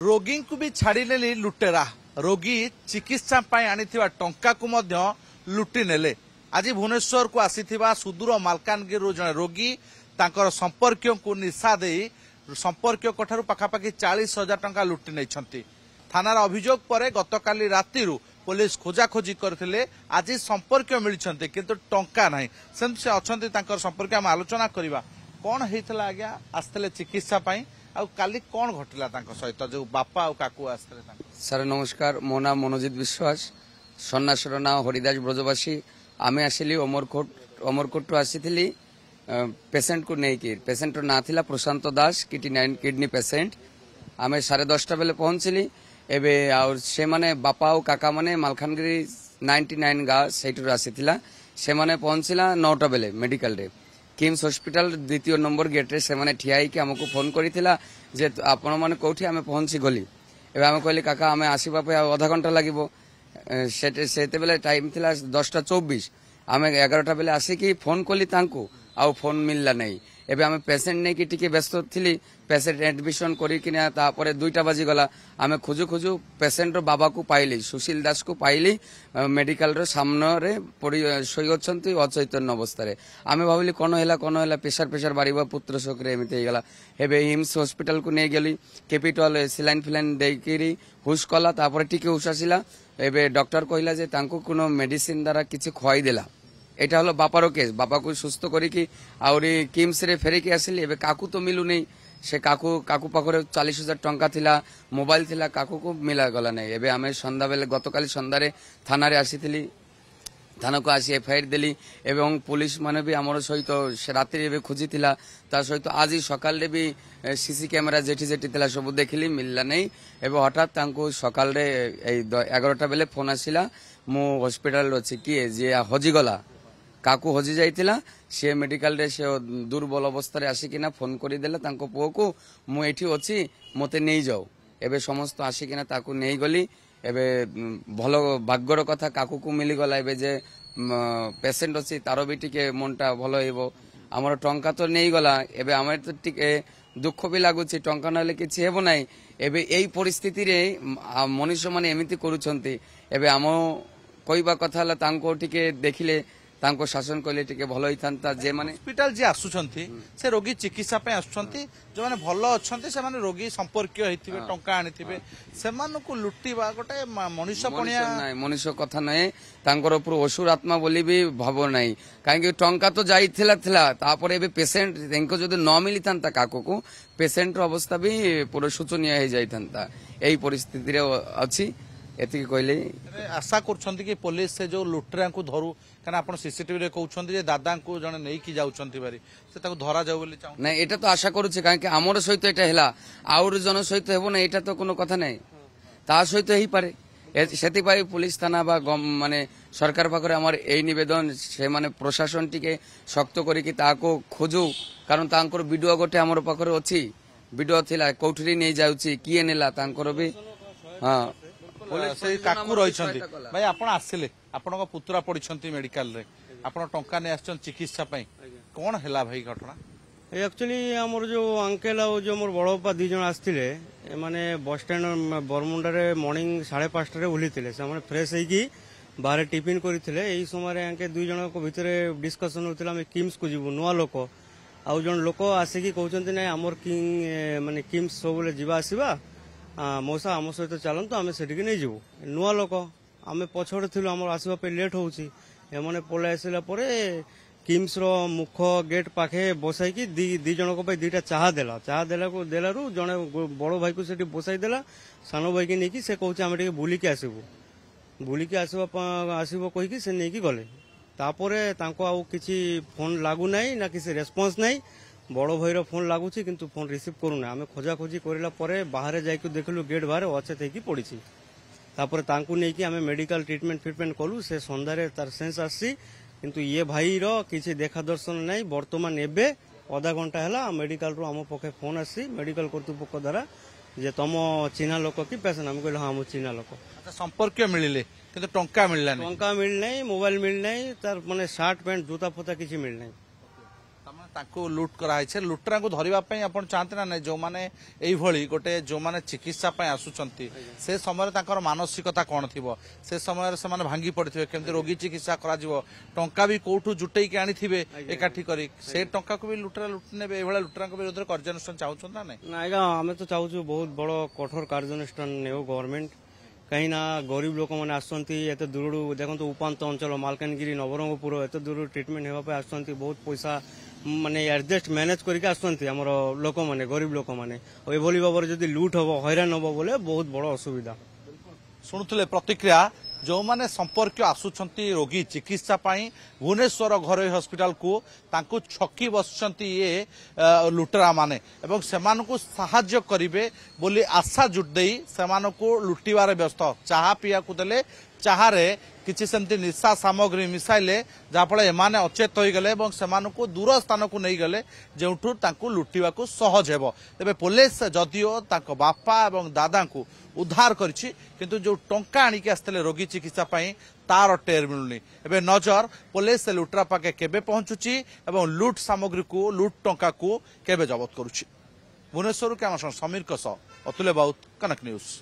रोगी को भी छाड़ीने लुटेरा रोगी चिकित्सा आनी टंका को लुटि नेले। आज भुवनेश्वर को आसीथिबा सुदूर मालकानगिरी जड़े रोगी तांकर संपर्क को निशा दे संपर्क पाखापाखि 40,000 टंका लुटि नहीं। थानार अभियोग पर गतकाली राति पुलिस खोजाखोजी करथिले। आज संपर्क मिली किंतु टंका नहीं से अच्छा संपर्क आम आलोचना करवा कौन होता आज्ञा आसते चिकित्सा काली कौन घटला सहित जो बापा और काकू आसते। सर नमस्कार, मो नाम मनोजित विश्वास, सन्यासर ना हरिदास ब्रजवासी। आमे आसिली अमरकोट आसी पेसेंट को नहीं पेसेंट ना थिला प्रशांत दास किडनी पेसेंट। आमे 10:30 बेले पहुंचली। एबे और से माने बापा और काका माने मालखानगिरी 99 गाँव से आसीथिला। से माने पहुंचला 9टा बेले मेडिकल रे किम्स हॉस्पिटल द्वितीय नंबर गेट रे से माने ठिया होइके हमको फोन करिथिला जे आपण माने कोठी आमे पहुंची गली। एबे आमे कहली काका आमे आसीबा पे आधा घंटा लागिबो। सेते बेले टाइम थिला 10:24। आमे 11टा बेले आसिकी फोन कली तांको आउ फोन मिलला नहीं। एबे आमे पेशेंट नै कि टिके व्यस्त थिली। पेशेंट एडमिशन करी किना तापरे 2टा बाजी गला। आमे खुजु खुजु पेशेंट रो बाबा को पाइली, सुशील दास को पाइली। मेडिकल रो सामने रे पड़ी सोई अछंती अचैतन्य अवस्था रे। आमे भाबिली कोन हैला प्रेशर बारीबा पुत्र शोक रे एमिते गला। एबे हिम्स हॉस्पिटल को नै गेली। कैपिटल सिलाइन फिलाइन देकिरी हुश कला तापरे टिके हुश आसिला। एबे डॉक्टर कहिला जे तांको कोनो मेडिसिन द्वारा किछि खवाई देला। एटा हलो बापारो केस। बापा को सुस्थ करिकी आउरी किम्स रे फेरिकी आसिली। एबे काकू तो मिलु नहीं। से काकू पाखरे 40,000 टंका थिला, मोबाइल थिला, काकू को मिला गला नहीं। एबे आमे संध्या बेले गतकाली संध्यारे थाना रे आसीथिली। थाना को आसी एफआईआर देली एवं पुलिस माने भी हमर सहित से रात्रि एबे खोजी थिला। ता सहित आज सकाल रे भी सीसी कैमरा जेठी थिला सब देखिली, मिलला नहीं। एबे हठात तांको सकाल रे 11टा बेले फोन आसिला मु हॉस्पिटल अछि कि जे हजी गला। काकू हजी जाइतिला। से मेडिकल रे से दुर्बल अवस्था रे आसिकिना फोन करी देला तांको पुओ को मु एठी अछि मते नै जाओ। एबे समस्त आसिकिना ताकू नै गली। एबे भलो भाग्यर कथा काकू को मिली गला। एबे जे पेशेंट अछि तारो भी टिके मनटा भलो हेबो। हमर टंका तो नै गला। एबे हमर तो टिके दुख भी लागुछि, टंका नले किछि हेबो नै। एबे एई परिस्थिति रे मनुष्य माने एमिति करूछंती। एबे हम कहबा कथा हला तांको टिके देखिले तांको शासन कले टिके भलो हिथांता। जे माने हॉस्पिटल जे आसुछंती से रोगी चिकित्सा पे आसुछंती, जो माने भलो अछंती से माने रोगी संपर्क हेतिबे टंका आनिथिबे से माने को लुटिबा गोटे मनुष्य पणिया नै। मनुष्य कथा नै तांकर ऊपर असुर आत्मा बोली भी भाबो नै। काहे कि टंका तो जाइथिला तापर एबे पेशेंट तेंको जदि न मिली थांता काको को पेशेंट रो अवस्था भी पूरा शोचनीय हे जाइथांता। एई परिस्थिति रे अछि। एति कहले आशा करछंती कि पुलिस से जो लुटरा को धरू काना आपण सीसीटीवी रे कहउछंती जे दादा को जने नै कि जाउछंती बारी से ताको धरा जाउ बोली चाहू नै। एटा तो आशा करूछि काहे कि हमर सहित एटा हैला आउर जन सहित हेबो नै। एटा तो कोनो कथा नै, ता सहित हेई पारे। सेति पाई पुलिस थाना बा माने सरकार पाखरे हमर एई निवेदन से माने प्रशासन टिके शक्त करी कि ताको खोजु। कारण तांकर वीडियो गोटे हमर पाखरे अछि। वीडियो थिला कोठरी नै जाउछि किए नेला तांकर भी। हां से काकू रही भाई आपण आसिले आपण पुतरा पड़ी मेडिकल रे आपण टंका नहीं आछन चिकित्सा पाई कौन हैला भाई घटना? एक्चुअली हमर जो अंकल और जो मोर बड़ बापा 2 जन आसथिले माने बस स्टैंड बरमुंडा रे मॉर्निंग 5:30 रे उलीथिले। से माने फ्रेश हेकी बाहर टिफिन करिथिले। एई समय अंके 2 जन को भितरे डिस्कशन होतिला हम किम्स को जीवु। नुआ लोक आउ जन लोक आसिकी कहउचंती नै हमर किंग माने किम्स सबले जीवा आसीबा मौसा आम सहित चलत आम से नहीं जीवु। नुआ लोक आम पछड़े थी आम आसवा पे लेट होची। एमने पलि आसला किम्स रो मुख गेट पाखे बसाई दी जनक 2टा चाह देला। चाह देलारू जड़े बड़ भाई को सेठी बसाई देला। सान भाई की नहीं से कहूँ आम टे बुलिकी आसबू आसब कहीकि से नहीं गले। तापरे तांको आउ किछि फोन लागू नहीं ना किसी रेस्पॉन्स नहीं। बड़ भाईर फोन लगुच किंतु फोन रिसीव करूना। आम खोजाखोजी करला बाहर जाकि देखलु गेट बाहर अचेत होगी पड़ी। तापर तांकु नेकी आम मेडिकल ट्रिटमेंट कलु। से संध्यारे तार सेंस आसी किंतु ये भाईर किसी देखा दर्शन नहीं। वर्तमान एबे आधा घंटा है मेडिकल रू आम पखे फोन आसी मेडिकल कर्तृपक्ष द्वारा जे तुम चिन्हा लोक कि पेशेंट। आम कहले हाँ चिन्हा लोक। संपर्क मिले किंतु टंका मिलना मोबाइल मिलना तार माने शर्ट पैंट जूता फता किसी मिलना। ताको लुट कराई लुटेरा को धरवा आप चाहते ना नहीं जो मैंने यही गोटे जो मैंने चिकित्सा आसुचंती से समय तांकर मानसिकता कौन थी से समय से भांगी पड़े केमती रोगी चिकित्सा करा टंका भी कौटू जुटे आनी एकाठी करी से टंका को भी लुटेरा लुटने ये लुटेरा विरोध में कार्यानुष्ठान चाहूँ ना नहीं ना आज्ञा आम तो चाहूँ बहुत बड़ कठोर कार्यानुष्ठान नेउ गवर्नमेंट कहीं ना गरीब लोक मैंने आसत दूर देखो उपात अंचल मालकानगिरी नवरंगपुर एत दूर ट्रिटमेंट होगापी आसुँच बहुत पैसा माने एडजस्ट मैनेज करके आसुँच आमर लोक मैंने गरीब लोक मैंने एभली भाव में जब लुट हम हैरान हम बोले बहुत बड़ असुविधा शुणुले प्रतिक्रिया जो माने संपर्क आसुचंती रोगी चिकित्सा पाई भुवनेश्वर घरोई हॉस्पिटल को तांको छकी बसचंती ये लुटेरा माने एवं सेमानकु सहाय्य करिवे बोली आशा जुट देई सेमानकु लुटिवारे व्यस्त चाहा पिया को देले चाहारे किछि सेमती निशा सामग्री मिसाइले जाफल एमाने अचेत होई गले एवं सेमानकु दूर स्थान को नहीं गले जेउठु तांको लुटिवाकु सहज हेबो तेबे पुलिस जदियो तांको बापा एवं दादा को उद्धार करिछि किंतु जो टंका आनिके आस्ते रोगी चिकित्सा पाई तार टेर मिलुनी एबे नजर पुलिस लुटरा पाके केबे पहुंचुची एवं लुट सामग्री को लुट टंका को केबे जबत करुछि भुवनेश्वर कैमरा समीर कस अतुल्य बाउत कनक न्यूज।